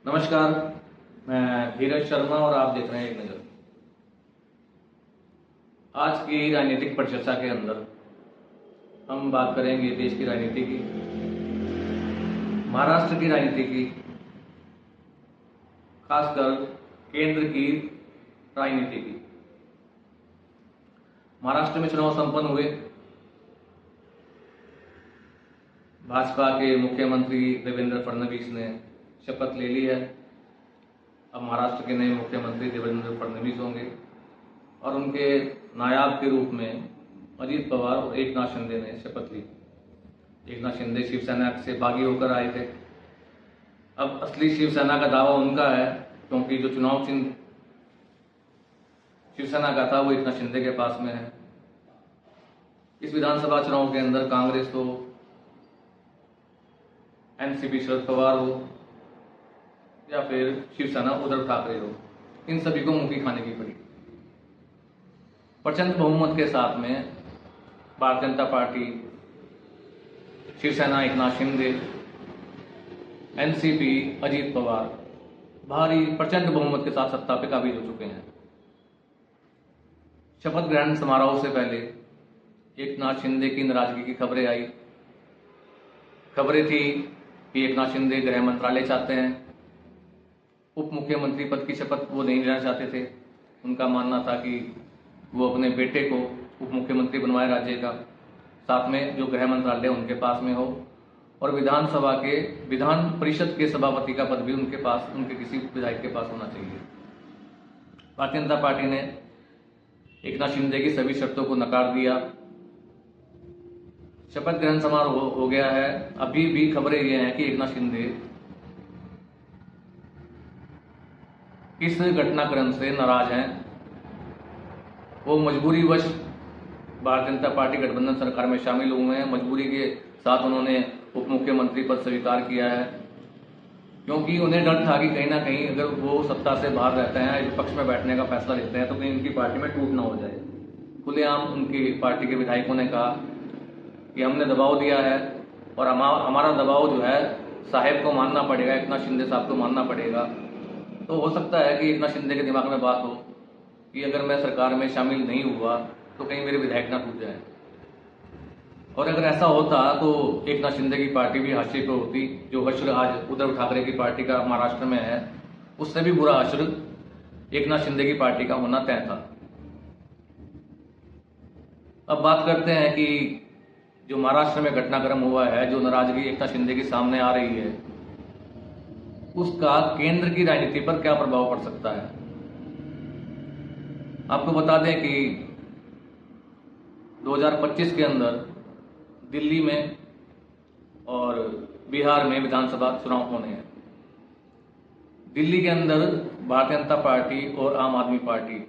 नमस्कार, मैं धीरज शर्मा और आप देख रहे हैं एक नज़र। आज की राजनीतिक परिचर्चा के अंदर हम बात करेंगे देश की राजनीति की, महाराष्ट्र की राजनीति की, खासकर केंद्र की राजनीति की। महाराष्ट्र में चुनाव संपन्न हुए, भाजपा के मुख्यमंत्री देवेंद्र फडणवीस ने शपथ ले ली है। अब महाराष्ट्र के नए मुख्यमंत्री देवेंद्र फडणवीस होंगे और उनके नायब के रूप में अजित पवार और एकनाथ शिंदे ने शपथ ली। एकनाथ शिंदे शिवसेना से बागी होकर आए थे। अब असली शिवसेना का दावा उनका है, क्योंकि जो चुनाव चिन्ह शिवसेना का था वो एकनाथ शिंदे के पास में है। इस विधानसभा चुनाव के अंदर कांग्रेस हो, एनसीपी शरद पवार हो या फिर शिवसेना उद्धव ठाकरे हो, इन सभी को मुंह की खाने की पड़ी। प्रचंड बहुमत के साथ में भारतीय जनता पार्टी, शिवसेना एकनाथ शिंदे, एनसीपी अजित पवार भारी प्रचंड बहुमत के साथ सत्ता पे काबिज हो चुके हैं। शपथ ग्रहण समारोह से पहले एकनाथ शिंदे की नाराजगी की खबरें आई। खबरें थी कि एकनाथ शिंदे गृह मंत्रालय चाहते हैं, उप मुख्यमंत्री पद की शपथ वो नहीं लेना चाहते थे। उनका मानना था कि वो अपने बेटे को उप मुख्यमंत्री बनवाए राज्य का, साथ में जो गृह मंत्रालय उनके पास में हो, और विधानसभा के विधान परिषद के सभापति का पद भी उनके पास, उनके किसी विधायक के पास होना चाहिए। भारतीय जनता पार्टी ने एकनाथ शिंदे की सभी शर्तों को नकार दिया। शपथ ग्रहण समारोह हो गया है। अभी भी खबरें ये हैं कि एकनाथ शिंदे इस घटनाक्रम से नाराज हैं। वो मजबूरीवश भारतीय जनता पार्टी गठबंधन सरकार में शामिल हुए हैं। मजबूरी के साथ उन्होंने उप मुख्यमंत्री पद स्वीकार किया है, क्योंकि उन्हें डर था कि कहीं ना कहीं अगर वो सत्ता से बाहर रहते हैं, विपक्ष में बैठने का फैसला लेते हैं, तो कहीं उनकी पार्टी में टूट ना हो जाए। खुलेआम उनकी पार्टी के विधायकों ने कहा कि हमने दबाव दिया है और हमारा दबाव जो है साहेब को मानना पड़ेगा, एकनाथ शिंदे साहब को मानना पड़ेगा। तो हो सकता है कि एकनाथ शिंदे के दिमाग में बात हो कि अगर मैं सरकार में शामिल नहीं हुआ तो कहीं मेरे विधायक ना टूट जाए। और अगर ऐसा होता तो एकनाथ शिंदे की पार्टी भी हाशिए पर होती। जो हश्र आज उद्धव ठाकरे की पार्टी का महाराष्ट्र में है, उससे भी बुरा हश्र एकनाथ शिंदे की पार्टी का होना तय था। अब बात करते हैं कि जो महाराष्ट्र में घटनाक्रम हुआ है, जो नाराजगी एकनाथ शिंदे की सामने आ रही है, उसका केंद्र की राजनीति पर क्या प्रभाव पड़ सकता है। आपको बता दें कि 2025 के अंदर दिल्ली में और बिहार में विधानसभा चुनाव होने हैं। दिल्ली के अंदर भारतीय जनता पार्टी और आम आदमी पार्टी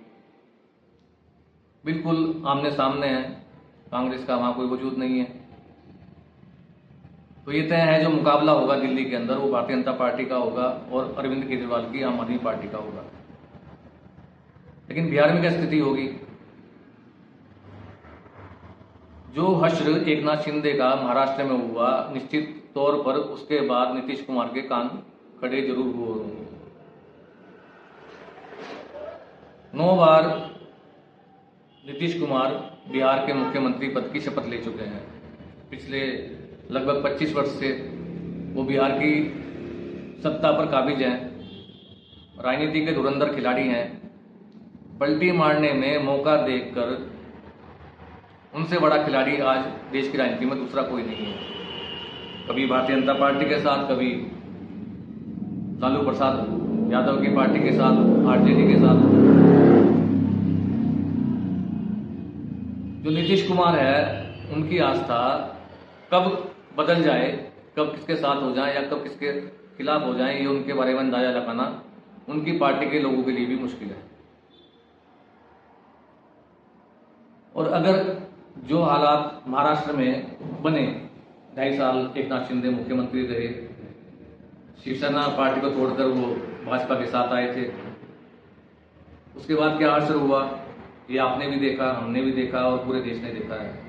बिल्कुल आमने सामने है। कांग्रेस का वहां कोई वजूद नहीं है। तो ये तय है जो मुकाबला होगा दिल्ली के अंदर, वो भारतीय जनता पार्टी का होगा और अरविंद केजरीवाल की आम आदमी पार्टी का होगा। लेकिन बिहार में क्या स्थिति होगी? जो हश्र एकनाथ शिंदे का महाराष्ट्र में हुआ, निश्चित तौर पर उसके बाद नीतीश कुमार के कान खड़े जरूर हुए होंगे। 9 बार नीतीश कुमार बिहार के मुख्यमंत्री पद की शपथ ले चुके हैं। पिछले लगभग 25 वर्ष से वो बिहार की सत्ता पर काबिज हैं। राजनीति के धुरंधर खिलाड़ी हैं। पलटी मारने में मौका देखकर उनसे बड़ा खिलाड़ी आज देश की राजनीति में दूसरा कोई नहीं है। कभी भारतीय जनता पार्टी के साथ, कभी लालू प्रसाद यादव की पार्टी के साथ, आरजेडी के साथ। जो नीतीश कुमार है, उनकी आस्था कब बदल जाए, कब किसके साथ हो जाए या कब किसके खिलाफ हो जाए, ये उनके बारे में अंदाजा लगाना उनकी पार्टी के लोगों के लिए भी मुश्किल है। और अगर जो हालात महाराष्ट्र में बने, 2.5 साल एकनाथ शिंदे मुख्यमंत्री रहे, शिवसेना पार्टी को तोड़कर वो भाजपा के साथ आए थे, उसके बाद क्या असर हुआ ये आपने भी देखा, हमने भी देखा और पूरे देश ने देखा है।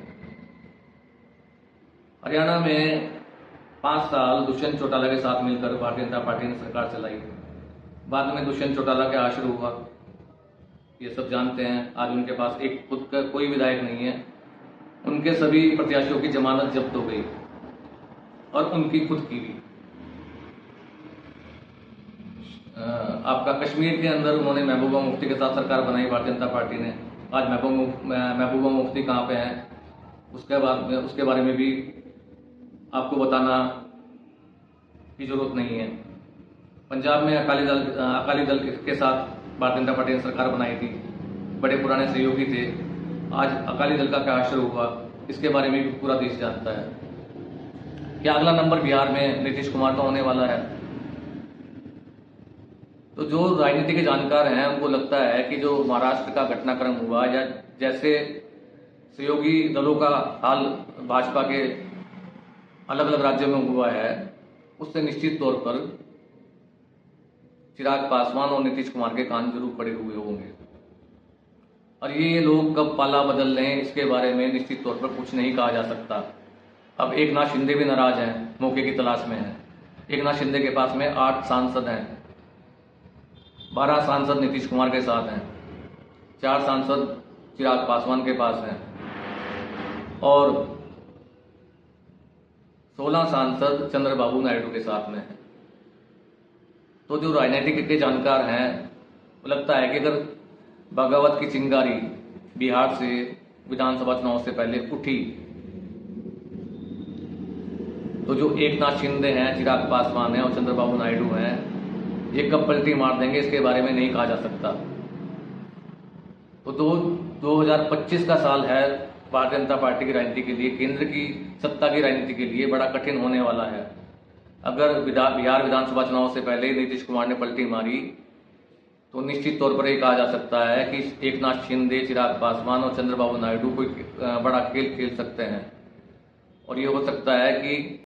हरियाणा में 5 साल दुष्यंत चौटाला के साथ मिलकर भारतीय जनता पार्टी ने सरकार चलाई। बाद में दुष्यंत चौटाला क्या आश्र हुआ ये सब जानते हैं। आज उनके पास एक खुद का कोई विधायक नहीं है। उनके सभी प्रत्याशियों की जमानत जब्त हो गई और उनकी खुद की भी। आपका कश्मीर के अंदर उन्होंने महबूबा मुफ्ती के साथ सरकार बनाई भारतीय जनता पार्टी ने। आज महबूबा मुफ्ती कहाँ पे हैं उसके बारे में भी आपको बताना की जरूरत नहीं है। पंजाब में अकाली दल के साथ भारतीय जनता पार्टी ने सरकार बनाई थी, बड़े पुराने सहयोगी थे। आज अकाली दल का क्या आश्र हुआ इसके बारे में भी पूरा देश जानता है। क्या अगला नंबर बिहार में नीतीश कुमार का होने वाला है? तो जो राजनीति के जानकार हैं उनको लगता है कि जो महाराष्ट्र का घटनाक्रम हुआ या जैसे सहयोगी दलों का हाल भाजपा के अलग अलग राज्यों में हुआ है, उससे निश्चित तौर पर चिराग पासवान और नीतीश कुमार के कान जरूर पड़े हुए होंगे। और ये लोग कब पाला बदल लें इसके बारे में निश्चित तौर पर कुछ नहीं कहा जा सकता। अब एकनाथ शिंदे भी नाराज हैं, मौके की तलाश में हैं। एकनाथ शिंदे के पास में 8 सांसद हैं, 12 सांसद नीतीश कुमार के साथ हैं, 4 सांसद चिराग पासवान के पास हैं और 16 सांसद चंद्रबाबू नायडू के साथ में हैं। तो जो राजनीतिक के जानकार हैं वो लगता है कि अगर बगावत की चिंगारी बिहार से विधानसभा चुनाव से पहले उठी तो जो एकनाथ शिंदे हैं, चिराग पासवान हैं और चंद्रबाबू नायडू हैं, ये कब पलटी मार देंगे इसके बारे में नहीं कहा जा सकता। तो 2025 का साल है भारतीय जनता पार्टी की राजनीति के लिए, केंद्र की सत्ता की राजनीति के लिए बड़ा कठिन होने वाला है। अगर बिहार विधानसभा चुनाव से पहले नीतीश कुमार ने पलटी मारी तो निश्चित तौर पर यह कहा जा सकता है कि एकनाथ शिंदे, चिराग पासवान और चंद्रबाबू नायडू कोई बड़ा खेल खेल सकते हैं। और ये हो सकता है कि